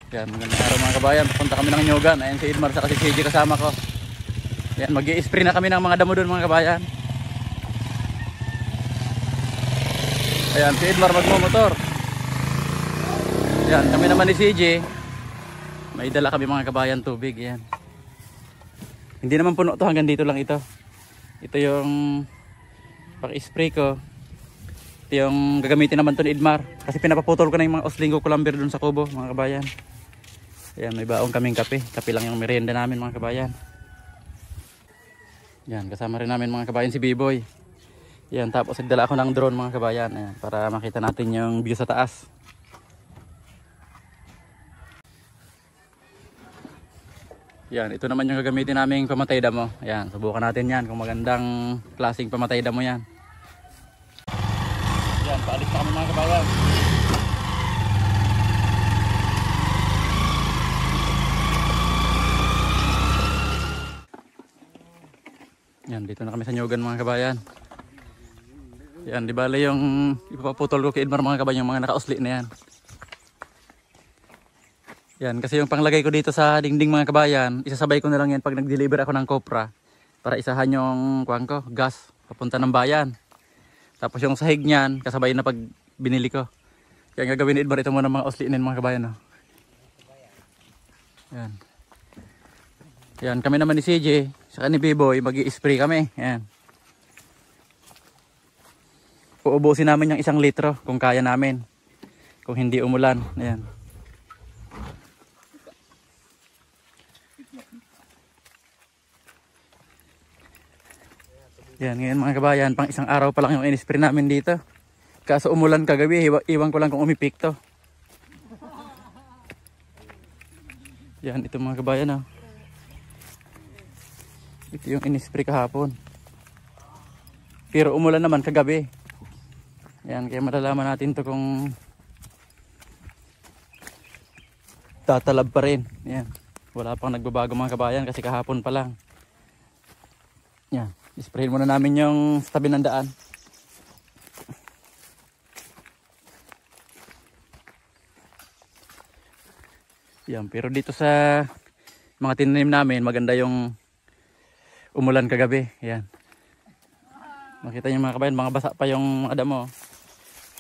Yan, magandang araw mga kabayan. Punta kami ng Nyugan. Ayan si Edmar sa kasi si CJ kasama ko. Yan, mag-i-spray na kami ng mga damo doon mga kabayan. Ayan, si Edmar magmumotor. Yan, kami naman ni CJ. May dala kami mga kabayan tubig. Yan. Hindi naman puno to, hanggang dito lang ito. Ito yung pang-spray ko. Ito yung gagamitin naman to ni Edmar. Kasi pinapaputol ko na yung mga Oslingo Culamber doon sa kubo mga kabayan. Ayan, may baong kaming kape. Kape lang yung merienda namin mga kabayan. Yan, kasama rin namin mga kabayan si B-Boy. Yan, tapos nagdala ako ng drone mga kabayan. Ayan, para makita natin yung view sa taas. Yan, ito naman yung gagamitin naming pamatay damo. Ayan, subukan natin yan kung magandang klaseng pamatay damo yan. Yan, paalis na kami mga kabayan. Yan, dito na kami sa Nyugan mga kabayan. Yan, di bale yung ipaputol ko kay Edmar mga kabayan, yung mga nakausli na yan. Yan, kasi yung panglagay ko dito sa dingding mga kabayan, isasabay ko na lang yan pag nag-deliver ako ng Copra. Para isahan yung kuwan ko, gas, papunta ng bayan. Tapos yung sahig niyan, kasabay na pag binili ko. Kaya gagawin ni Edmar ito muna mga uslinin mga kabayan. No? Yan. Yan, kami naman ni CJ, saka ni B-Boy, mag-i-spray kami. Yan. Uubusin namin yung 1 litro kung kaya namin. Kung hindi umulan. Yan. Yan, ngayon mga kabayan, pang 1 araw pa lang yung in-spray namin dito. Kaso umulan kagabi, iwan ko lang kung umipik to. Yan, ito mga kabayan. Oh. Ito yung in-spray kahapon. Pero umulan naman kagabi. Yan, kaya malalaman natin to kung tatalab pa rin. Yan. Wala pang nagbabago mga kabayan kasi kahapon pa lang. Yan. Isprayin muna namin yung tabi ng daan. Yan, pero dito sa mga tinanim namin, maganda yung umulan kagabi. Yan. Makita niyo mga kabayan, mga basa pa yung mga damo.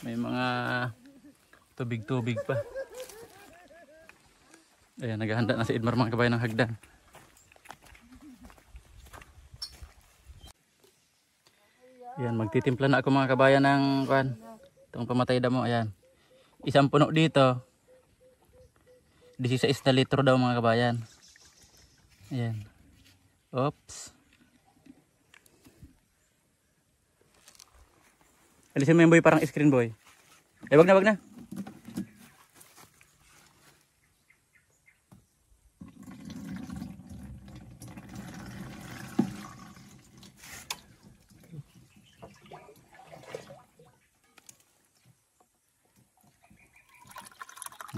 May mga tubig-tubig pa. Ayan, naghahanda na si Edmar mga kabayan ng hagdan. Ayan, magtitimpla na ako mga kabayan ng kuwan. Itong pamatay damo, ayan. 1 puno dito. 16 na litro daw mga kabayan. Ayan. Oops. Alisin mo yung boy, parang screen boy. Eh, wag na, wag na.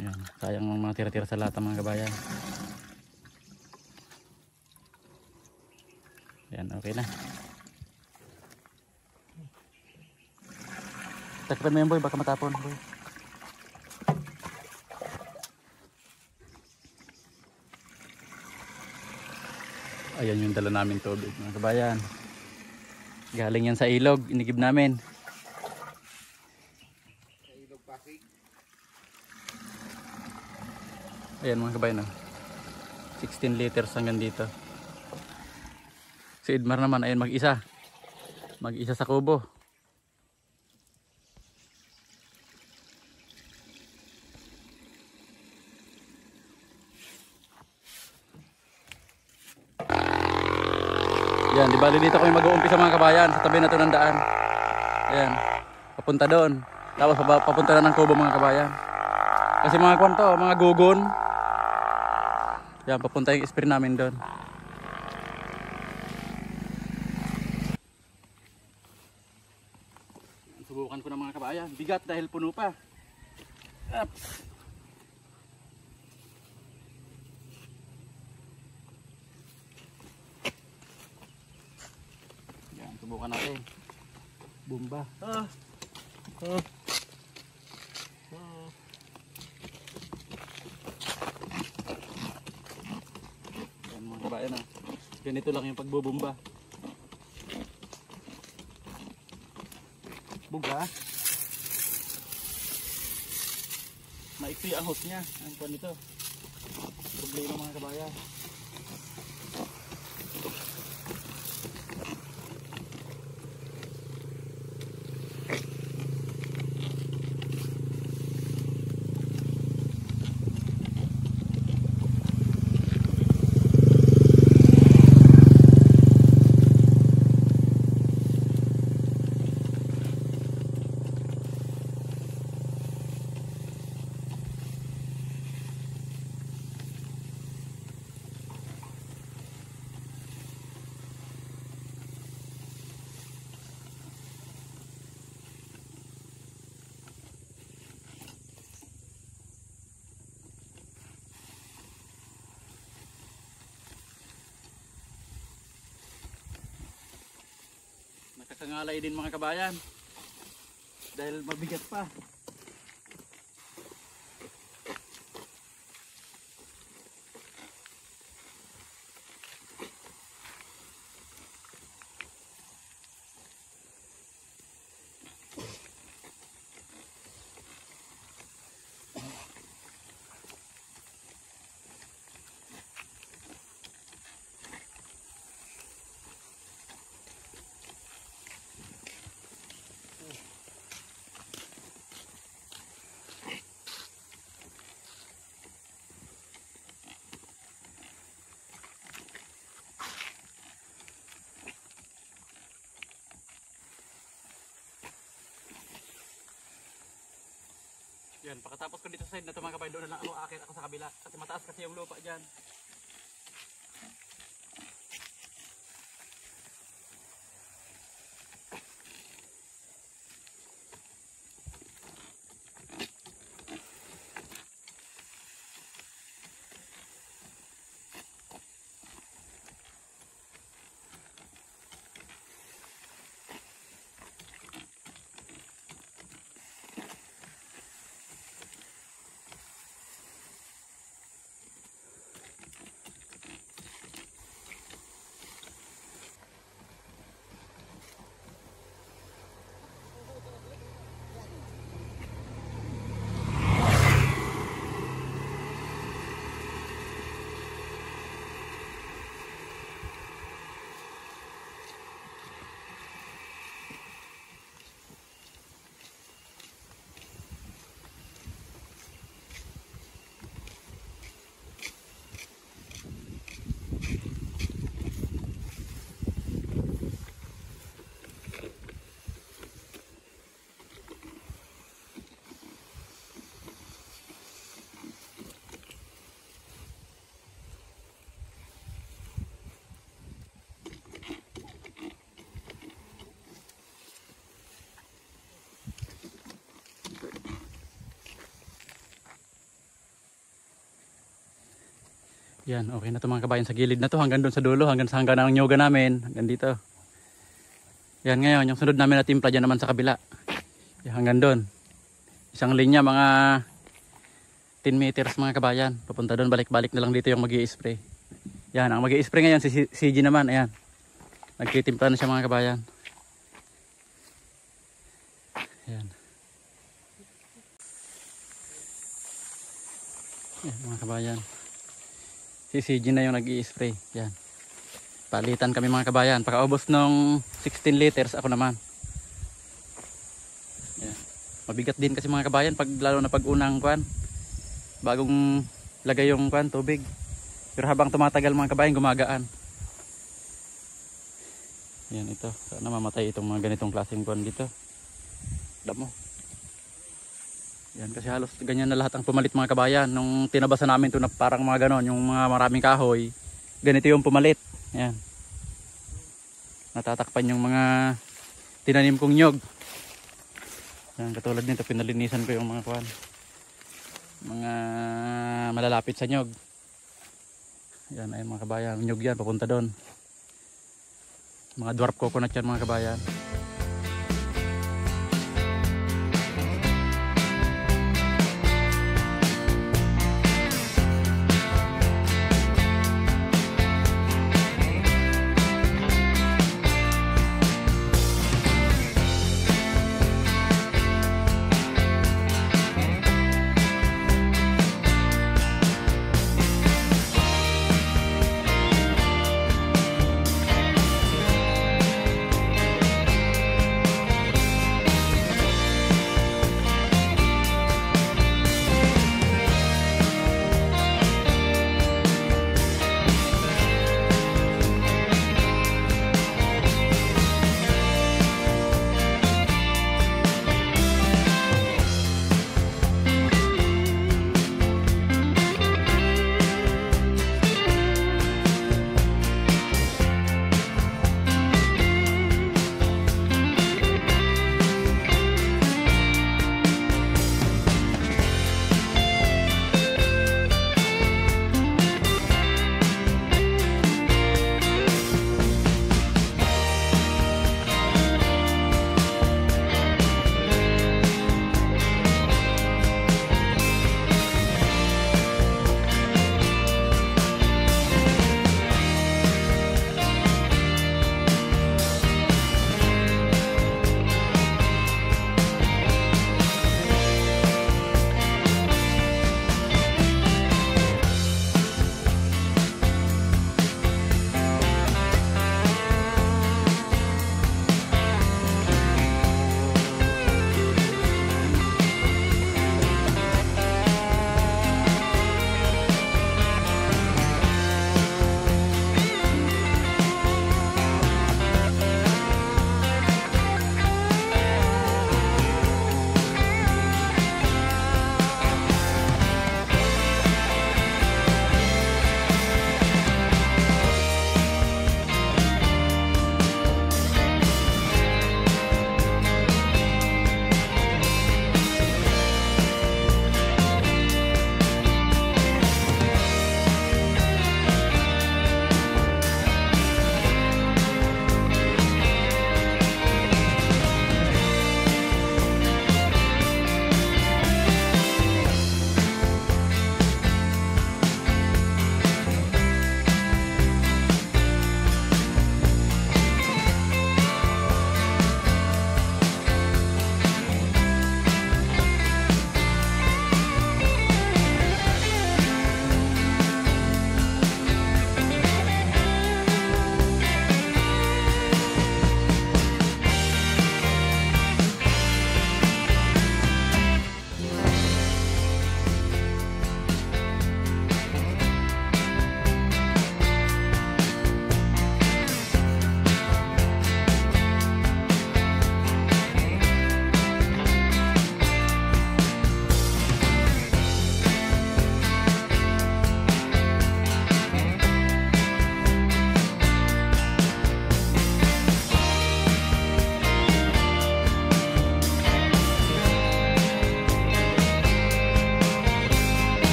Ayan, sayang mga tira-tira sa lata mga kabayan. Ayan, okay na. Takipan mo yan boy, baka matapon boy. Ayan yung dala namin tubig mga kabayan. Galing yan sa ilog, inigib namin. Sa ilog Pasig. Ayan mga kabayan, 16 liters hanggang dito. Si Edmar naman, ayan mag-isa. Mag-isa sa kubo. Yan, di bali dito kami mag-uumpisa mga kabayan sa tabi na ito ng daan. Ayan, papunta doon. Tapos papunta na ng kubo mga kabayan. Kasi mga kwanto, mga gugon. Yan, papunta yung spray namin doon. Subukan ko na mga kabayan. Bigat dahil puno pa. Ups. Subukan natin. Bumba. kabayan. Ah. Ganito lang yung pagbubumba. Buga. Maikli ang hose niya. Ang kuwan nito. Problema mga kabayan. Nakakangalay din mga kabayan. Dahil mabigat pa. Yan, pagkatapos ko dito sa side na ito mga kabayan, doon na lang ako akit ako sa kabila. Kasi mataas kasi yung lupa dyan. Yan, okay na ito mga kabayan sa gilid na to hanggang doon sa dulo, hanggang sa hanggang ng nyoga namin, hanggang dito. Yan ngayon, yung sunod namin na timpla dyan naman sa kabila. Yan, hanggang doon. Isang linya, mga 10 meters mga kabayan. Papunta doon, balik-balik na lang dito yung mag-i-spray. Yan, ang mag-i-spray ngayon si CG naman, ayan. Nagtitimpla na siya mga kabayan. Yan. Yan mga kabayan. Si CG na yung nag-i-spray. Yan. Palitan kami mga kabayan. Pagkaubos ng 16 liters, ako naman. Yan. Mabigat din kasi mga kabayan, lalo na pag unang kwan. Bagong lagay yung kwan, tubig. Pero habang tumatagal mga kabayan, gumagaan. Yan ito. Sana mamatay itong mga ganitong klaseng kwan dito. Alam mo. Yan, kasi halos ganyan na lahat ang pumalit mga kabayan. Nung tinabasa namin ito na parang mga ganon, yung mga maraming kahoy, ganito yung pumalit. Yan. Natatakpan yung mga tinanim kong nyog. Yan, katulad nito, pinalinisan ko yung mga kuwan. Mga malalapit sa nyog. Yan, ayun mga kabayan. Nyog yan, papunta doon. Mga dwarf coconut yan mga kabayan.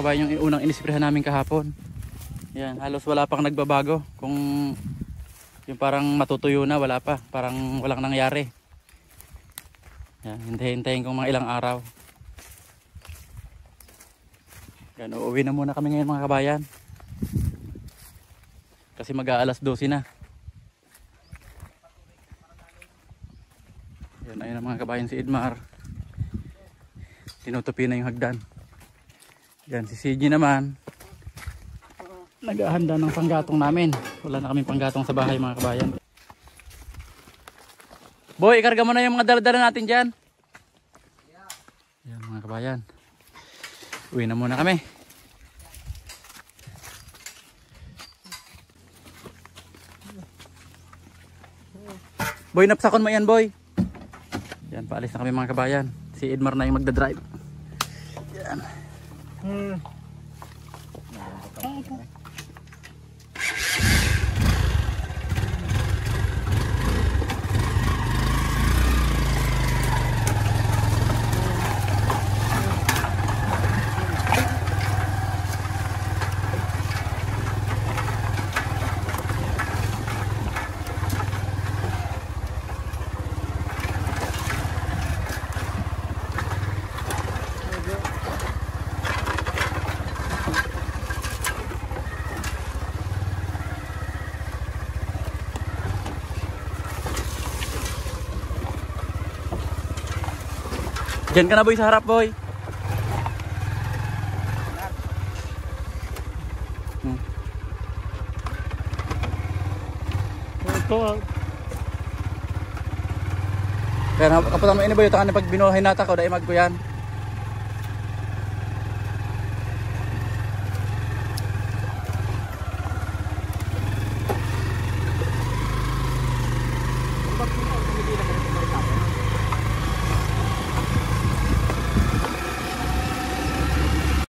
kabayan yung unang inisprehan namin kahapon. Yan, halos wala pang nagbabago. Kung yung parang matutuyo na, wala pa. Parang walang nangyari. Yan, hintayin kong mga ilang araw. Yan, uuwi na muna kami ngayon mga kabayan. Kasi mag-aalas 12 na. Yan, ayun ang mga kabayan si Edmar. Tinutupi na yung hagdan. Yan, si CG naman. Naghahanda ng panggatong namin. Wala na kaming panggatong sa bahay mga kabayan. Boy, ikarga mo na yung mga dala-dala natin dyan. Yan mga kabayan. Uwi na muna kami. Boy, napsakon mo yan boy. Yan, paalis na kami mga kabayan. Si Edmar na yung magdadrive. Yan. Diyan ka na boy sa harap boy. Ito. Kaya kaputan mo ini boy, tangan pag binuhay nata ko dai mag ko yan.